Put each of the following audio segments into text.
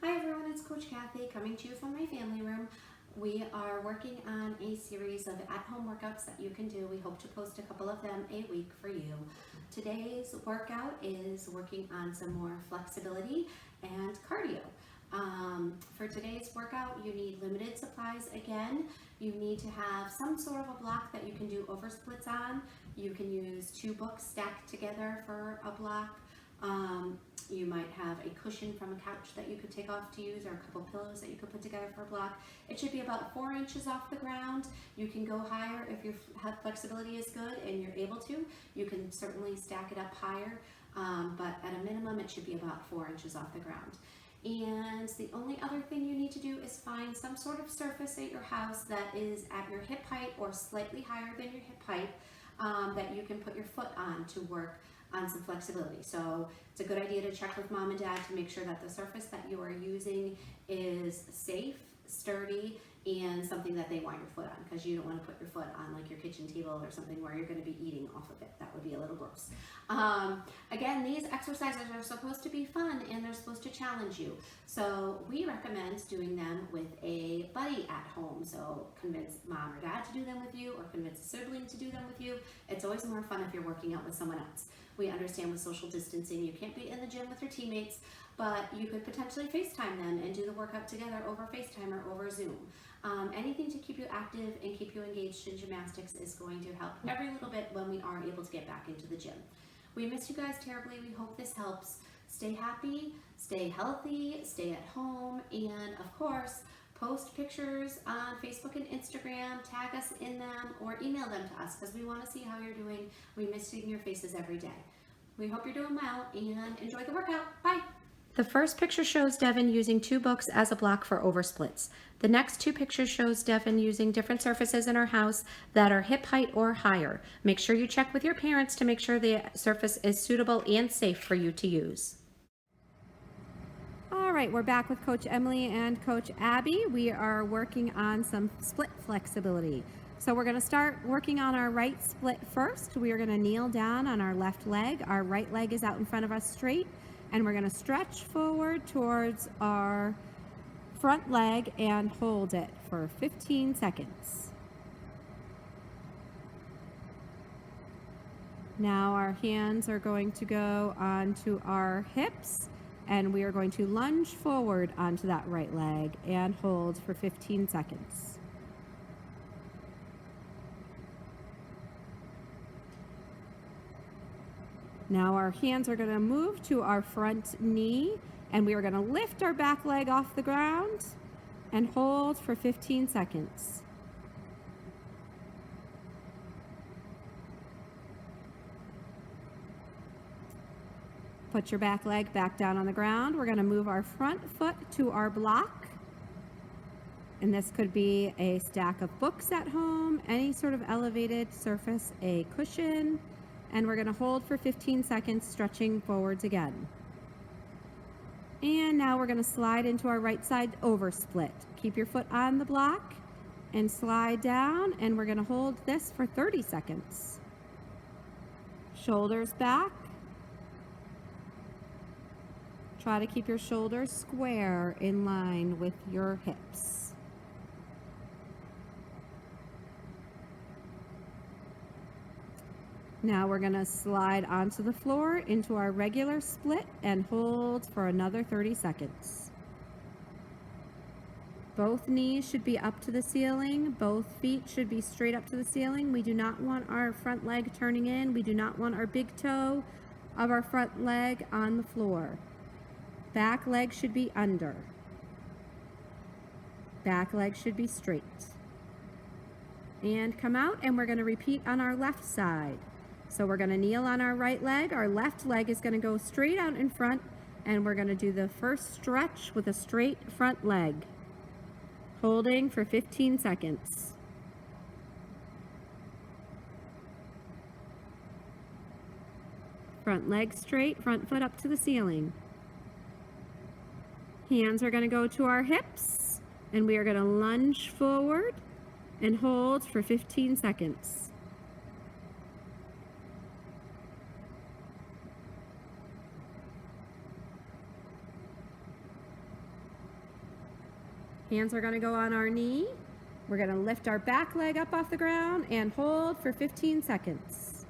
Hi everyone, it's Coach Kathy coming to you from my family room. We are working on a series of at-home workouts that you can do. We hope to post a couple of them a week for you. Today's workout is working on some more flexibility and cardio. For today's workout, you need limited supplies again. You need to have some sort of a block that you can do over splits on. You can use 2 books stacked together for a block. You might have a cushion from a couch that you could take off to use, or a couple pillows that you could put together for a block. It should be about 4 inches off the ground. You can go higher if your flexibility is good and you're able to. You can certainly stack it up higher, but at a minimum it should be about 4 inches off the ground. And the only other thing you need to do is find some sort of surface at your house that is at your hip height or slightly higher than your hip height, that you can put your foot on to work on some flexibility. So it's a good idea to check with mom and dad to make sure that the surface that you are using is safe, sturdy, and something that they want your foot on, because you don't want to put your foot on like your kitchen table or something where you're going to be eating off of it. That would be a little gross. Again, these exercises are supposed to be fun and they're supposed to challenge you. So we recommend doing them with a buddy at home. So convince mom or dad to do them with you, or convince a sibling to do them with you. It's always more fun if you're working out with someone else. We understand with social distancing, you can't be in the gym with your teammates, but you could potentially FaceTime them and do the workout together over FaceTime or over Zoom. Anything to keep you active and keep you engaged in gymnastics is going to help every little bit when we are able to get back into the gym. We miss you guys terribly. We hope this helps. Stay happy, stay healthy, stay at home, and of course, post pictures on Facebook and Instagram, tag us in them, or email them to us because we want to see how you're doing. We miss seeing your faces every day. We hope you're doing well and enjoy the workout. Bye! The first picture shows Devin using 2 books as a block for oversplits. The next 2 pictures shows Devin using different surfaces in our house that are hip height or higher. Make sure you check with your parents to make sure the surface is suitable and safe for you to use. All right, we're back with Coach Emily and Coach Abby. We are working on some split flexibility. So we're going to start working on our right split first. We are going to kneel down on our left leg. Our right leg is out in front of us straight, and we're going to stretch forward towards our front leg and hold it for 15 seconds. Now our hands are going to go onto our hips, and we are going to lunge forward onto that right leg and hold for 15 seconds. Now our hands are going to move to our front knee, and we are going to lift our back leg off the ground and hold for 15 seconds. Put your back leg back down on the ground. We're going to move our front foot to our block. And this could be a stack of books at home, any sort of elevated surface, a cushion. And we're going to hold for 15 seconds, stretching forwards again. And now we're going to slide into our right side over split. Keep your foot on the block and slide down, and we're going to hold this for 30 seconds. Shoulders back. Try to keep your shoulders square in line with your hips. Now we're going to slide onto the floor into our regular split and hold for another 30 seconds. Both knees should be up to the ceiling. Both feet should be straight up to the ceiling. We do not want our front leg turning in. We do not want our big toe of our front leg on the floor. Back leg should be under. Back leg should be straight. And come out, and we're going to repeat on our left side. So we're going to kneel on our right leg. Our left leg is going to go straight out in front, and we're going to do the first stretch with a straight front leg, holding for 15 seconds. Front leg straight, front foot up to the ceiling. Hands are going to go to our hips, and we are going to lunge forward and hold for 15 seconds. Hands are going to go on our knee. We're going to lift our back leg up off the ground and hold for 15 seconds.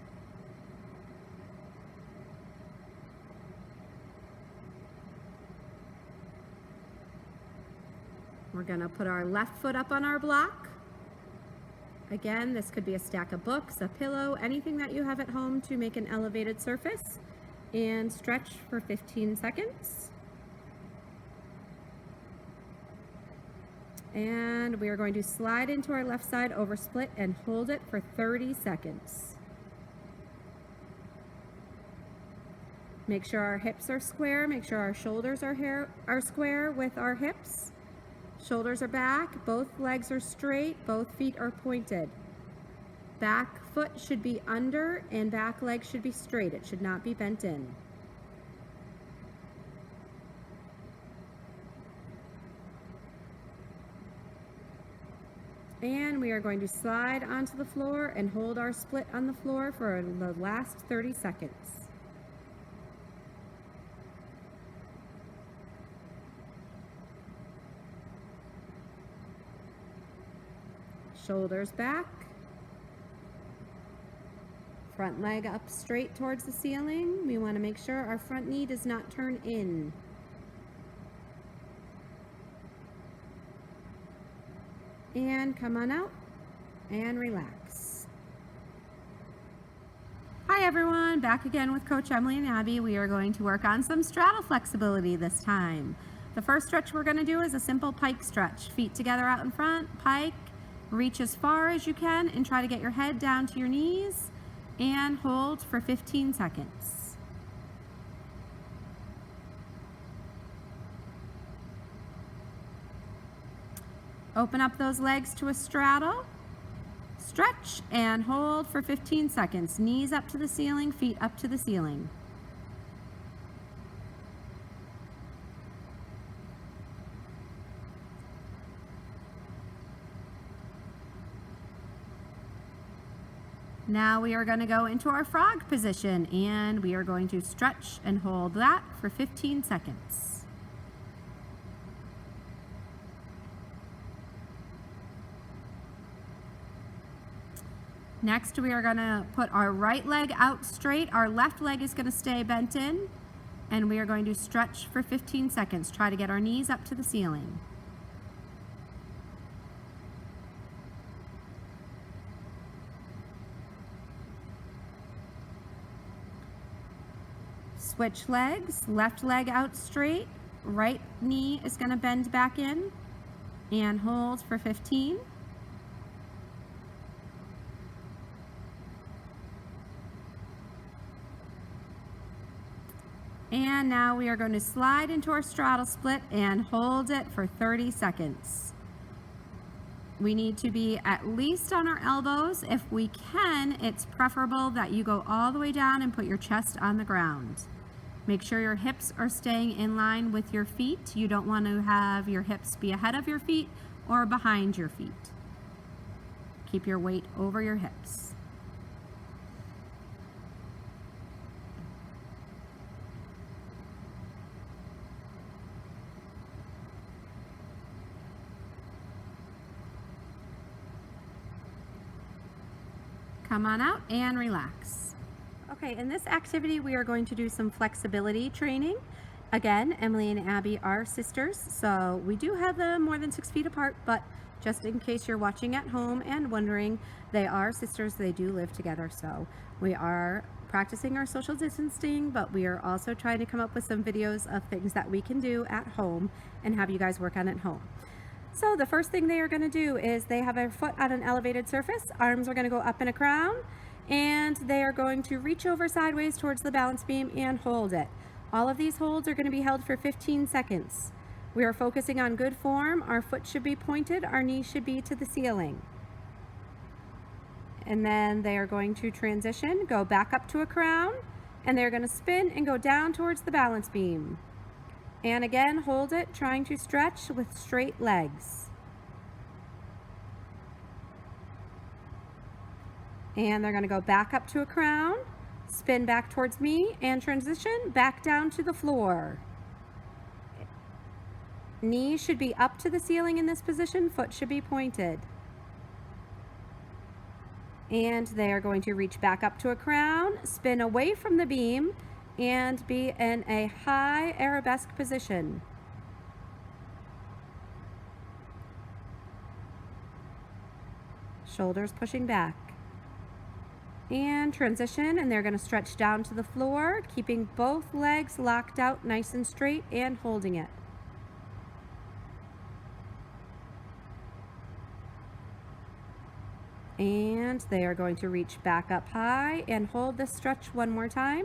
We're going to put our left foot up on our block. Again, this could be a stack of books, a pillow, anything that you have at home to make an elevated surface, and stretch for 15 seconds. And we are going to slide into our left side over split and hold it for 30 seconds. Make sure our hips are square. Make sure our shoulders are square with our hips. Shoulders are back. Both legs are straight. Both feet are pointed. Back foot should be under and back leg should be straight. It should not be bent in. And we are going to slide onto the floor and hold our split on the floor for the last 30 seconds. Shoulders back. Front leg up straight towards the ceiling. We want to make sure our front knee does not turn in. And come on out and relax. Hi everyone, back again with Coach Emily and Abby. We are going to work on some straddle flexibility this time. The first stretch we're going to do is a simple pike stretch. Feet together out in front, pike, reach as far as you can and try to get your head down to your knees and hold for 15 seconds. Open up those legs to a straddle, stretch and hold for 15 seconds. Knees up to the ceiling, feet up to the ceiling. Now we are going to go into our frog position and we are going to stretch and hold that for 15 seconds. Next, we are going to put our right leg out straight. Our left leg is going to stay bent in, and we are going to stretch for 15 seconds. Try to get our knees up to the ceiling. Switch legs. Left leg out straight. Right knee is going to bend back in, and hold for 15. And now we are going to slide into our straddle split and hold it for 30 seconds. We need to be at least on our elbows. If we can, it's preferable that you go all the way down and put your chest on the ground. Make sure your hips are staying in line with your feet. You don't want to have your hips be ahead of your feet or behind your feet. Keep your weight over your hips. Come on out and relax. Okay, in this activity we are going to do some flexibility training. Again, Emily and Abby are sisters, so we do have them more than 6 feet apart, but just in case you're watching at home and wondering, they are sisters, they do live together. So we are practicing our social distancing, but we are also trying to come up with some videos of things that we can do at home and have you guys work on at home. So the first thing they are going to do is they have their foot on an elevated surface. Arms are going to go up in a crown, and they are going to reach over sideways towards the balance beam and hold it. All of these holds are going to be held for 15 seconds. We are focusing on good form. Our foot should be pointed. Our knee should be to the ceiling. And then they are going to transition, go back up to a crown, and they're going to spin and go down towards the balance beam. And again, hold it, trying to stretch with straight legs. And they're going to go back up to a crown, spin back towards me, and transition back down to the floor. Knee should be up to the ceiling in this position, foot should be pointed. And they are going to reach back up to a crown, spin away from the beam, and be in a high arabesque position. Shoulders pushing back. And transition, and they're going to stretch down to the floor, keeping both legs locked out nice and straight and holding it. And they are going to reach back up high and hold this stretch one more time.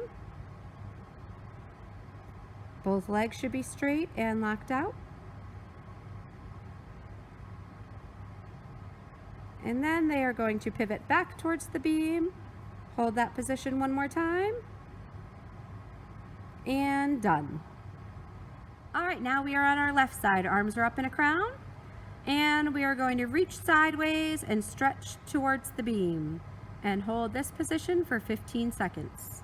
Both legs should be straight and locked out. And then they are going to pivot back towards the beam. Hold that position one more time. And done. All right, now we are on our left side. Arms are up in a crown. And we are going to reach sideways and stretch towards the beam. And hold this position for 15 seconds.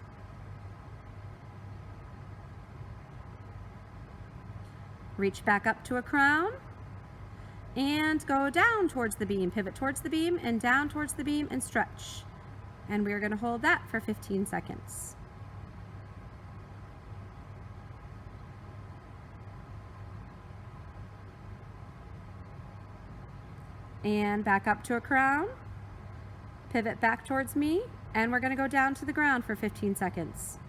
Reach back up to a crown. And go down towards the beam. Pivot towards the beam and down towards the beam and stretch. And we are going to hold that for 15 seconds. And back up to a crown. Pivot back towards me. And we're going to go down to the ground for 15 seconds.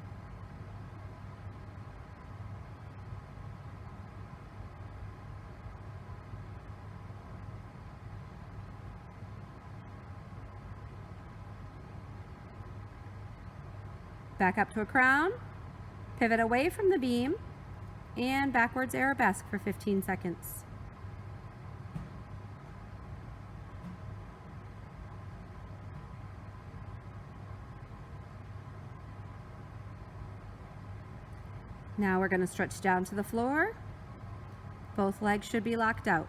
Back up to a crown, pivot away from the beam, and backwards arabesque for 15 seconds. Now we're going to stretch down to the floor. Both legs should be locked out.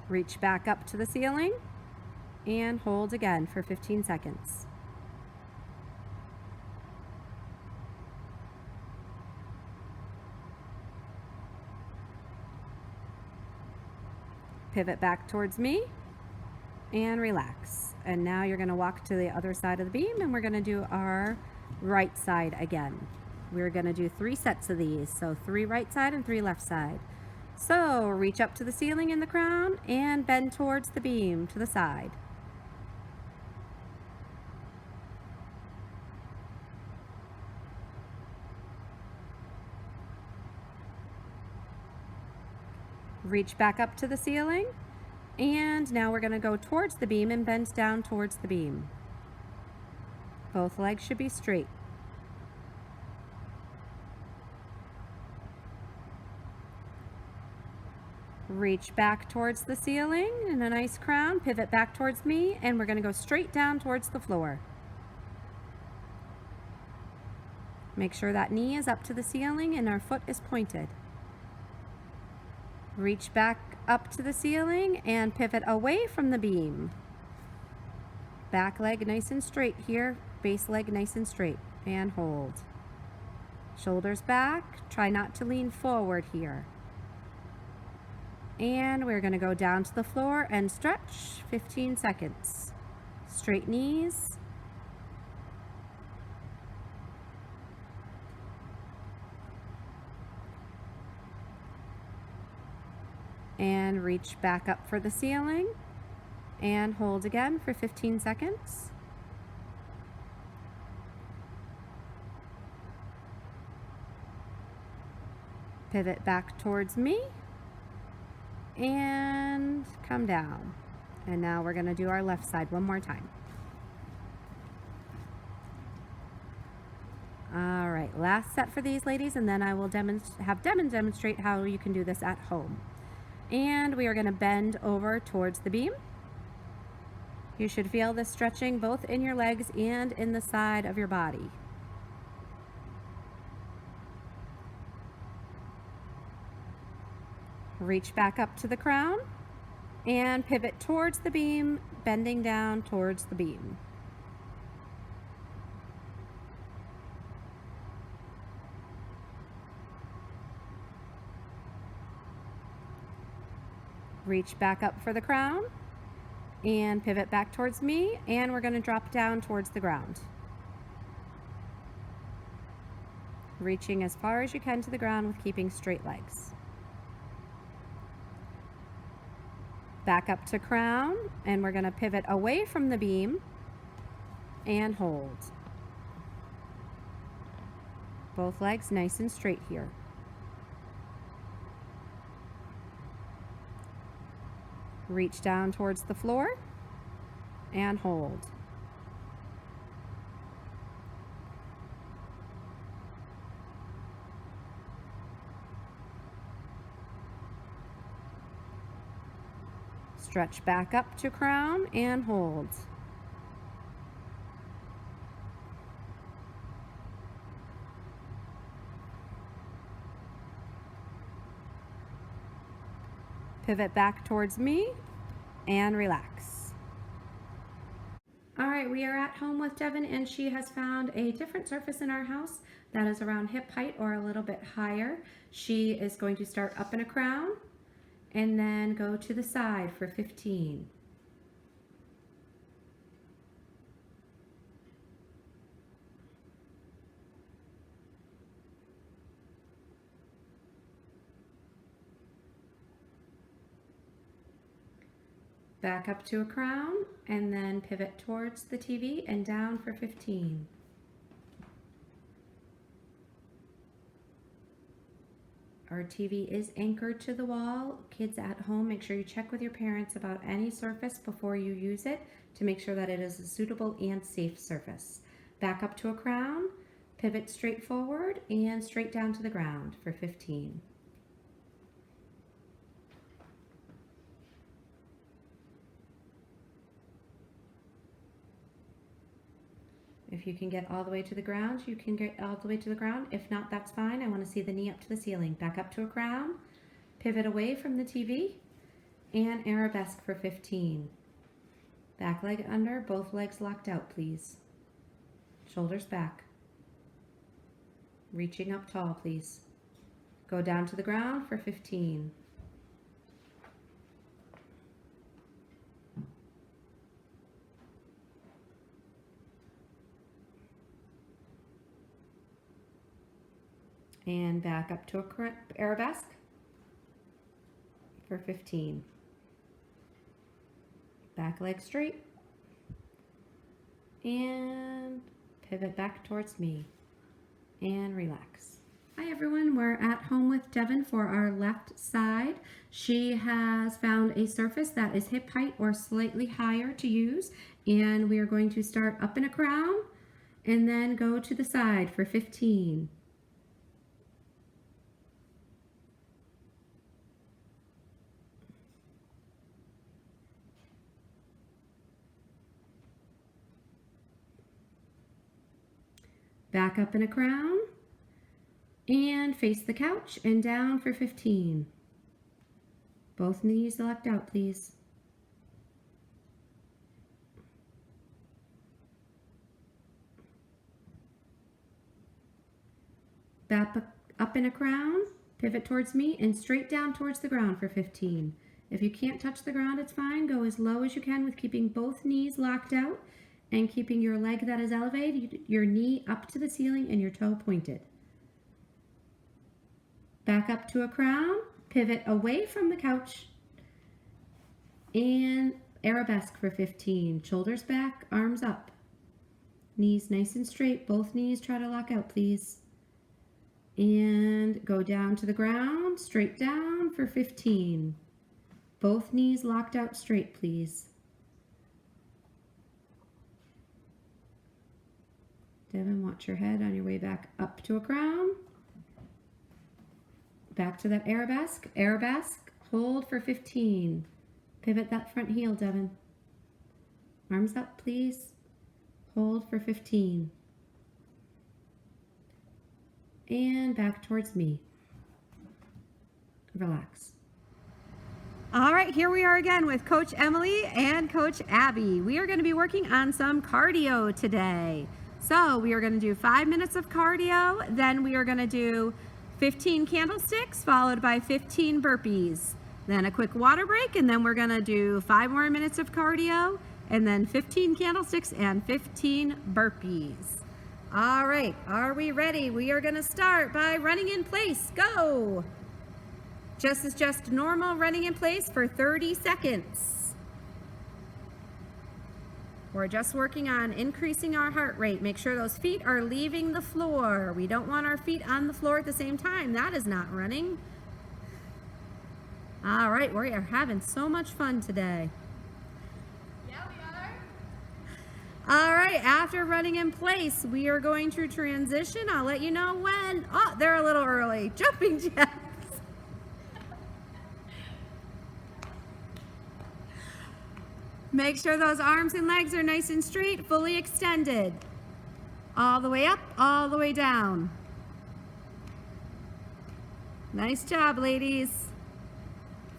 Reach back up to the ceiling and hold again for 15 seconds. Pivot back towards me and relax. And now you're going to walk to the other side of the beam and we're going to do our right side again. We're going to do 3 sets of these. So 3 right side and 3 left side. So reach up to the ceiling in the crown and bend towards the beam to the side. Reach back up to the ceiling, and now we're going to go towards the beam and bend down towards the beam. Both legs should be straight. Reach back towards the ceiling in a nice crown, pivot back towards me, and we're going to go straight down towards the floor. Make sure that knee is up to the ceiling and our foot is pointed. Reach back up to the ceiling and pivot away from the beam. Back leg nice and straight here, base leg nice and straight, and hold. Shoulders back, try not to lean forward here. And we're going to go down to the floor and stretch 15 seconds. Straight knees. And reach back up for the ceiling and hold again for 15 seconds. Pivot back towards me and come down. And now we're going to do our left side one more time. All right, last set for these ladies, and then I will have Devin demonstrate how you can do this at home. And we are going to bend over towards the beam. You should feel this stretching both in your legs and in the side of your body. Reach back up to the crown And pivot towards the beam, bending down towards the beam. Reach back up for the crown and pivot back towards me, and we're going to drop down towards the ground. Reaching as far as you can to the ground with keeping straight legs. Back up to crown, and we're going to pivot away from the beam and hold. Both legs nice and straight here. Reach down towards the floor and hold. Stretch back up to crown and hold. Pivot back towards me and relax. All right, we are at home with Devin, and she has found a different surface in our house that is around hip height or a little bit higher. She is going to start up in a crown and then go to the side for 15. Back up to a crown and then pivot towards the TV and down for 15. Our TV is anchored to the wall. Kids at home, make sure you check with your parents about any surface before you use it to make sure that it is a suitable and safe surface. Back up to a crown, pivot straight forward and straight down to the ground for 15. If you can get all the way to the ground, you can get all the way to the ground. If not, that's fine. I want to see the knee up to the ceiling. Back up to a crown, pivot away from the TV, and arabesque for 15. Back leg under, both legs locked out, please. Shoulders back. Reaching up tall, please. Go down to the ground for 15. And back up to a arabesque for 15. Back leg straight. And pivot back towards me. And relax. Hi everyone, we're at home with Devin for our left side. She has found a surface that is hip height or slightly higher to use. And we are going to start up in a crown and then go to the side for 15. Back up in a crown and face the couch and down for 15. Both knees locked out, please. Back up in a crown, pivot towards me and straight down towards the ground for 15. If you can't touch the ground, it's fine. Go as low as you can with keeping both knees locked out and keeping your leg that is elevated, your knee up to the ceiling and your toe pointed. Back up to a crown, pivot away from the couch, and arabesque for 15. Shoulders back, arms up. Knees nice and straight. Both knees try to lock out, please. And go down to the ground, straight down for 15. Both knees locked out straight, please. Devin, watch your head on your way back up to a crown. Back to that arabesque. Arabesque, hold for 15. Pivot that front heel, Devin. Arms up, please. Hold for 15. And back towards me. Relax. All right, here we are again with Coach Emily and Coach Abby. We are going to be working on some cardio today. So we are going to do 5 minutes of cardio, then we are going to do 15 candlesticks followed by 15 burpees. Then a quick water break, and then we're going to do 5 more minutes of cardio, and then 15 candlesticks and 15 burpees. All right, are we ready? We are going to start by running in place. Go! Just normal running in place for 30 seconds. We're just working on increasing our heart rate. Make sure those feet are leaving the floor. We don't want our feet on the floor at the same time. That is not running. All right, we are having so much fun today. Yeah, we are. All right, after running in place, we are going to transition. I'll let you know when. Oh, they're a little early. Jumping jacks. Make sure those arms and legs are nice and straight, fully extended. All the way up, all the way down. Nice job, ladies.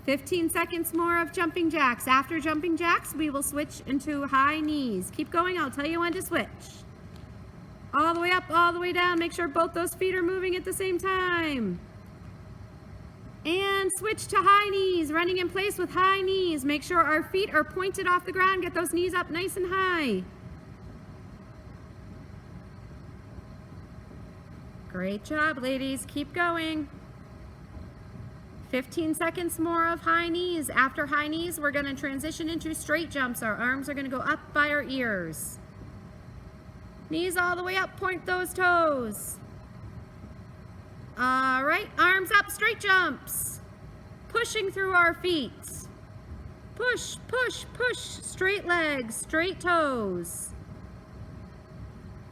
15 seconds more of jumping jacks. After jumping jacks, we will switch into high knees. Keep going, I'll tell you when to switch. All the way up, all the way down. Make sure both those feet are moving at the same time. And switch to high knees, running in place with high knees. Make sure our feet are pointed off the ground. Get those knees up nice and high. Great job, ladies. Keep going. 15 seconds more of high knees. After high knees, we're going to transition into straight jumps. Our arms are going to go up by our ears. Knees all the way up, point those toes. All right, arms up, straight jumps. Pushing through our feet. Push, push, push, straight legs, straight toes.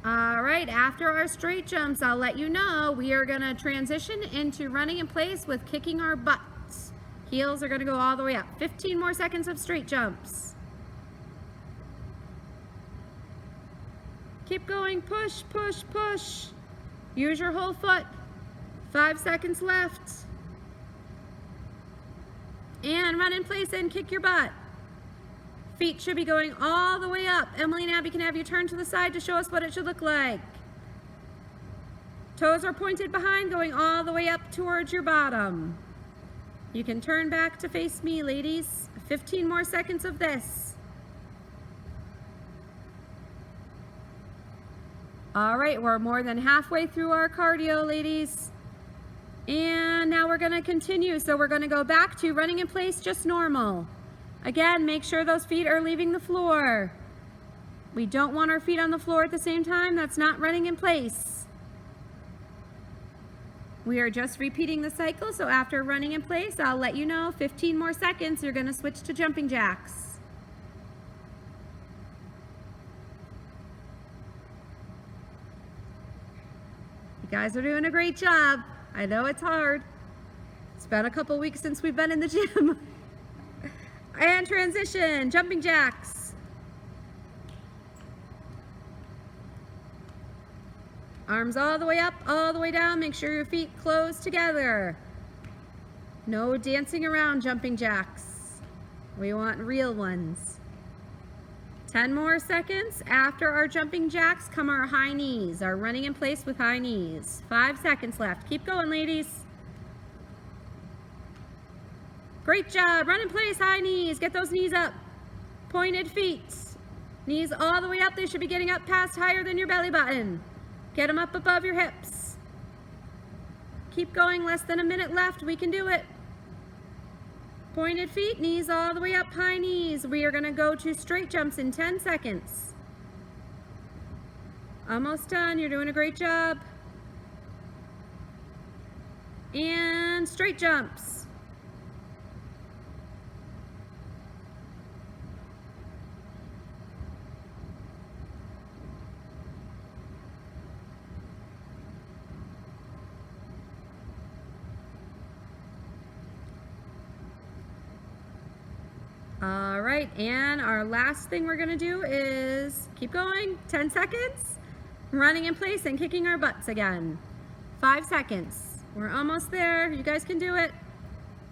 All right, after our straight jumps, I'll let you know we are gonna transition into running in place with kicking our butts. Heels are gonna go all the way up. 15 more seconds of straight jumps. Keep going, push, push, push. Use your whole foot. 5 seconds left. And run in place and kick your butt. Feet should be going all the way up. Emily and Abby can have you turn to the side to show us what it should look like. Toes are pointed behind, going all the way up towards your bottom. You can turn back to face me, ladies. 15 more seconds of this. All right, we're more than halfway through our cardio, ladies. And now we're going to continue. So we're going to go back to running in place just normal. Again, make sure those feet are leaving the floor. We don't want our feet on the floor at the same time. That's not running in place. We are just repeating the cycle. So after running in place, I'll let you know 15 more seconds. You're going to switch to jumping jacks. You guys are doing a great job. I know it's hard. It's been a couple weeks since we've been in the gym. And transition, jumping jacks. Arms all the way up, all the way down. Make sure your feet close together. No dancing around jumping jacks. We want real ones. 10 more seconds. After our jumping jacks come our high knees, our running in place with high knees. 5 seconds left. Keep going, ladies. Great job. Run in place, high knees. Get those knees up. Pointed feet. Knees all the way up. They should be getting up past higher than your belly button. Get them up above your hips. Keep going. Less than a minute left. We can do it. Pointed feet, knees all the way up, high knees. We are going to go to straight jumps in 10 seconds. Almost done. You're doing a great job. And straight jumps. All right, and our last thing we're gonna do is keep going, 10 seconds, running in place and kicking our butts again. 5 seconds, we're almost there, you guys can do it.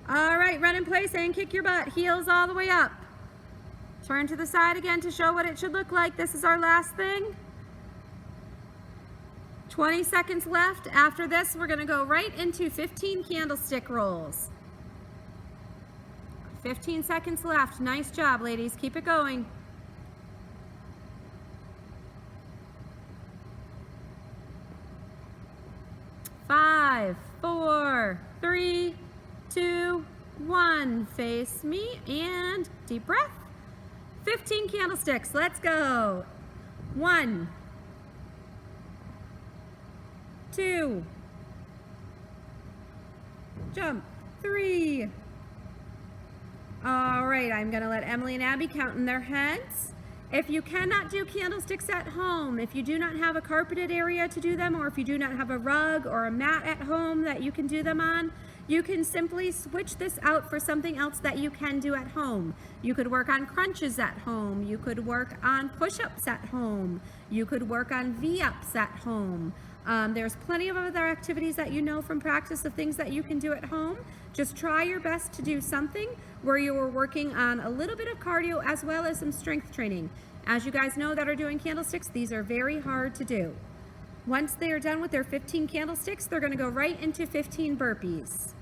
All right, run in place and kick your butt. Heels all the way up. Turn to the side again to show what it should look like. This is our last thing. 20 seconds left. After this, we're gonna go right into 15 candlestick rolls. 15 seconds left. Nice job, ladies. Keep it going. 5, 4, 3, 2, 1. Face me and deep breath. 15 candlesticks. Let's go. 1, 2, jump, 3. All right, I'm gonna let Emily and Abby count in their heads. If you cannot do candlesticks at home, if you do not have a carpeted area to do them, or if you do not have a rug or a mat at home that you can do them on, you can simply switch this out for something else that you can do at home. You could work on crunches at home. You could work on push-ups at home. You could work on V-ups at home. There's plenty of other activities that you know from practice of things that you can do at home. Just try your best to do something where you are working on a little bit of cardio as well as some strength training. As you guys know that are doing candlesticks, these are very hard to do. Once they are done with their 15 candlesticks, they're going to go right into 15 burpees.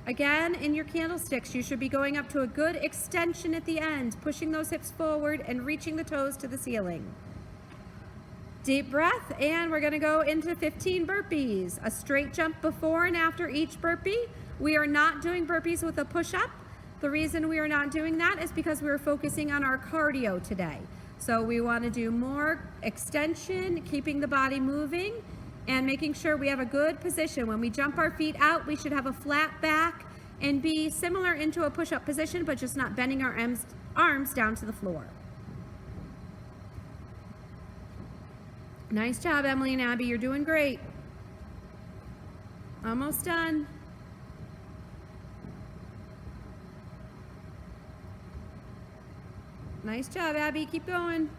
Again, in your candlesticks, you should be going up to a good extension at the end, pushing those hips forward and reaching the toes to the ceiling. Deep breath, and we're gonna go into 15 burpees. A straight jump before and after each burpee. We are not doing burpees with a push-up. The reason we are not doing that is because we're focusing on our cardio today. So we wanna do more extension, keeping the body moving, and making sure we have a good position. When we jump our feet out, we should have a flat back and be similar into a push-up position, but just not bending our arms down to the floor. Nice job, Emily and Abby. You're doing great. Almost done. Nice job, Abby. Keep going.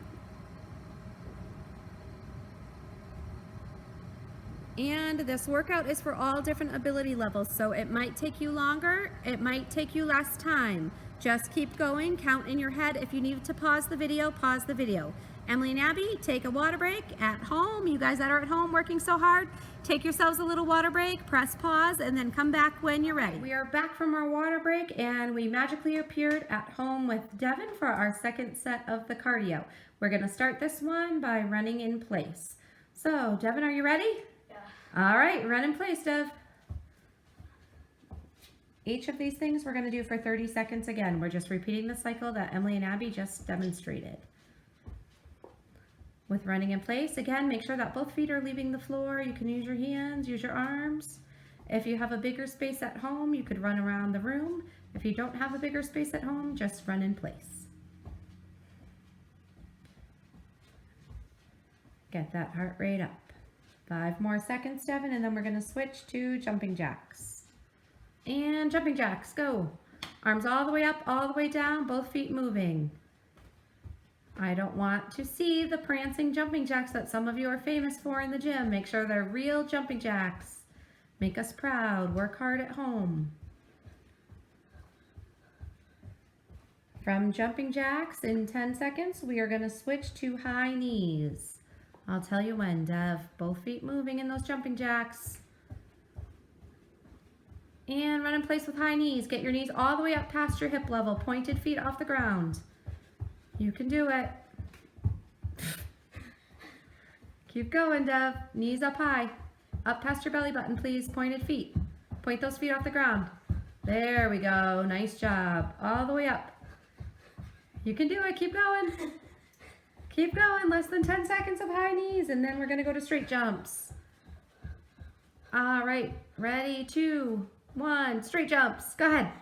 And this workout is for all different ability levels, so it might take you longer, it might take you less time. Just keep going, count in your head. If you need to pause the video, pause the video. Emily and Abby, take a water break at home. You guys that are at home working so hard, take yourselves a little water break, press pause, and then come back when you're ready. We are back from our water break, and we magically appeared at home with Devin for our second set of the cardio. We're gonna start this one by running in place. So, Devin, are you ready? Yeah. All right, run in place, Dev. Each of these things we're gonna do for 30 seconds again. We're just repeating the cycle that Emily and Abby just demonstrated. With running in place, again, make sure that both feet are leaving the floor. You can use your hands, use your arms. If you have a bigger space at home, you could run around the room. If you don't have a bigger space at home, just run in place. Get that heart rate up. 5 more seconds, Devin, and then we're gonna switch to jumping jacks. And jumping jacks, go. Arms all the way up, all the way down, both feet moving. I don't want to see the prancing jumping jacks that some of you are famous for in the gym. Make sure they're real jumping jacks. Make us proud. Work hard at home. From jumping jacks, in 10 seconds, we are going to switch to high knees. I'll tell you when, Dev. Both feet moving in those jumping jacks. And run in place with high knees. Get your knees all the way up past your hip level. Pointed feet off the ground. You can do it. Keep going, Dev. Knees up high. Up past your belly button, please. Pointed feet. Point those feet off the ground. There we go. Nice job. All the way up. You can do it. Keep going. Keep going. Less than 10 seconds of high knees, and then we're going to go to straight jumps. All right. Ready, 2, 1. Straight jumps. Go ahead.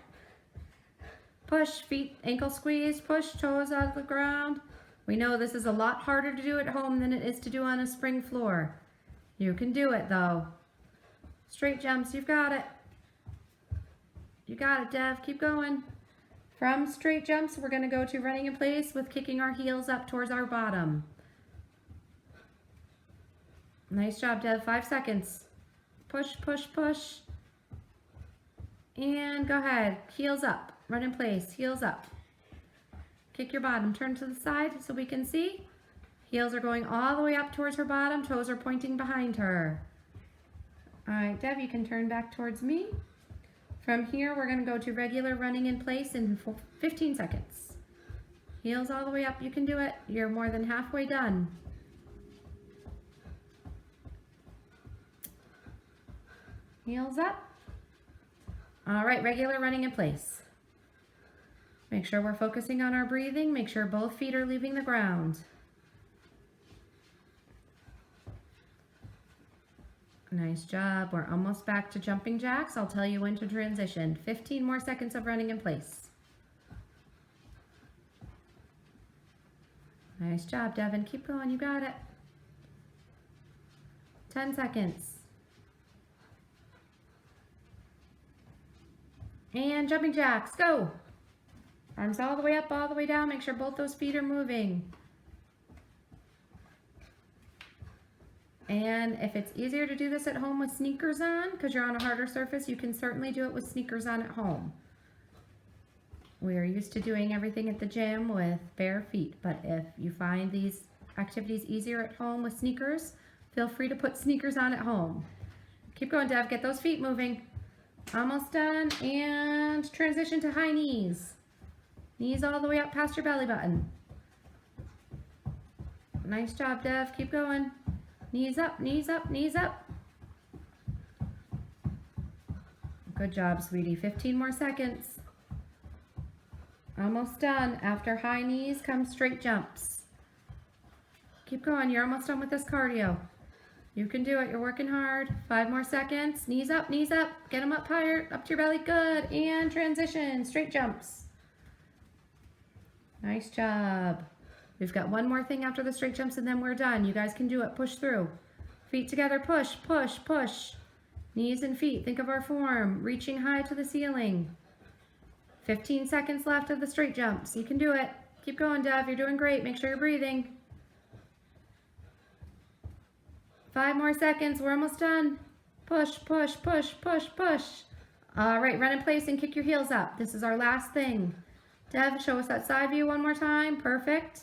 Push, feet, ankle squeeze, push, toes out of the ground. We know this is a lot harder to do at home than it is to do on a spring floor. You can do it though. Straight jumps, you've got it. You got it, Dev, keep going. From straight jumps, we're gonna go to running in place with kicking our heels up towards our bottom. Nice job, Dev, 5 seconds. Push, push, push. And go ahead, heels up, run in place, heels up. Kick your bottom, turn to the side so we can see. Heels are going all the way up towards her bottom, toes are pointing behind her. All right, Deb, you can turn back towards me. From here, we're gonna go to regular running in place in 15 seconds. Heels all the way up, you can do it. You're more than halfway done. Heels up. All right, regular running in place. Make sure we're focusing on our breathing. Make sure both feet are leaving the ground. Nice job. We're almost back to jumping jacks. I'll tell you when to transition. 15 more seconds of running in place. Nice job, Devin. Keep going. You got it. 10 seconds. And jumping jacks, go. Arms all the way up, all the way down. Make sure both those feet are moving. And if it's easier to do this at home with sneakers on, because you're on a harder surface, you can certainly do it with sneakers on at home. We are used to doing everything at the gym with bare feet, but if you find these activities easier at home with sneakers, feel free to put sneakers on at home. Keep going, Dev. Get those feet moving. Almost done, and transition to high knees. Knees all the way up past your belly button. Nice job, Dev. Keep going. Knees up, knees up, knees up. Good job, sweetie. 15 more seconds. Almost done. After high knees come straight jumps. Keep going. You're almost done with this cardio. You can do it. You're working hard. 5 more seconds. Knees up, knees up. Get them up higher, up to your belly. Good. And transition. Straight jumps. Nice job. We've got one more thing after the straight jumps and then we're done. You guys can do it. Push through. Feet together. Push, push, push. Knees and feet. Think of our form. Reaching high to the ceiling. 15 seconds left of the straight jumps. You can do it. Keep going, Dev. You're doing great. Make sure you're breathing. 5 more seconds. We're almost done. Push, push, push, push, push. All right, run in place and kick your heels up. This is our last thing. Dev, show us that side view one more time. Perfect.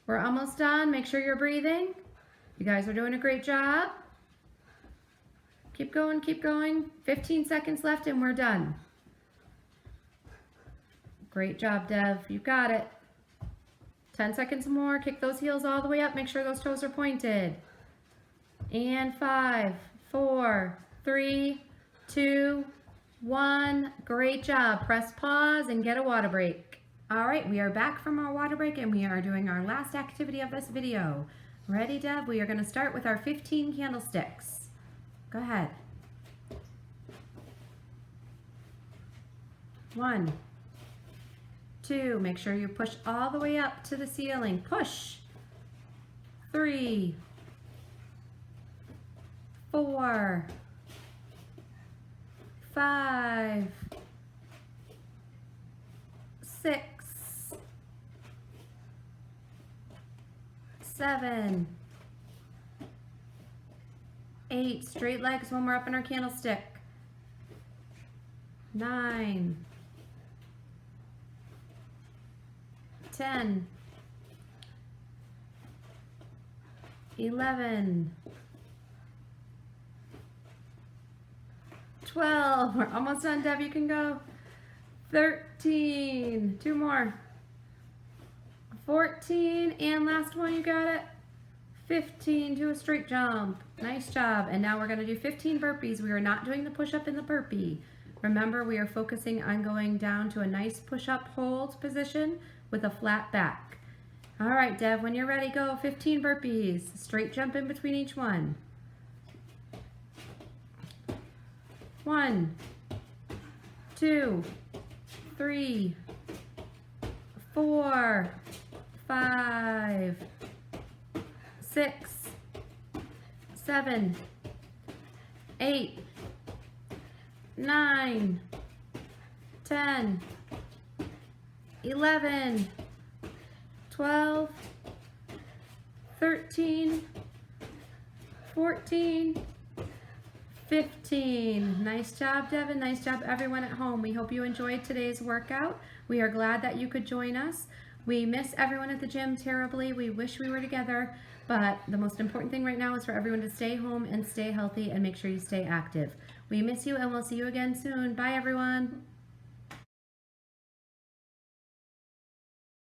We're almost done. Make sure you're breathing. You guys are doing a great job. Keep going, keep going. 15 seconds left and we're done. Great job, Dev. You got it. 10 seconds more. Kick those heels all the way up. Make sure those toes are pointed. And 5, 4, 3, 2, 1. Great job. Press pause and get a water break. All right, we are back from our water break and we are doing our last activity of this video. Ready, Deb? We are going to start with our 15 candlesticks. Go ahead. 1, 2. Make sure you push all the way up to the ceiling. Push. 3, 4, 5, 6, 7, 8. Straight legs when we're up in our candlestick. 9, 10, 11, 12. We're almost done, Deb. You can go. 13. 2 more. 14. And last one. You got it. 15. Do a straight jump. Nice job. And now we're going to do 15 burpees. We are not doing the push-up in the burpee. Remember, we are focusing on going down to a nice push-up hold position with a flat back. All right, Dev, when you're ready, go. 15 burpees. Straight jump in between each one. 1, 2, 3, 4, 5, 6, 7, 8, 9, 10, 11, 12, 13, 14, 15. Nice job, Devin. Nice job, everyone at home. We hope you enjoyed today's workout. We are glad that you could join us. We miss everyone at the gym terribly. We wish we were together, but the most important thing right now is for everyone to stay home and stay healthy and make sure you stay active. We miss you, and we'll see you again soon. Bye, everyone.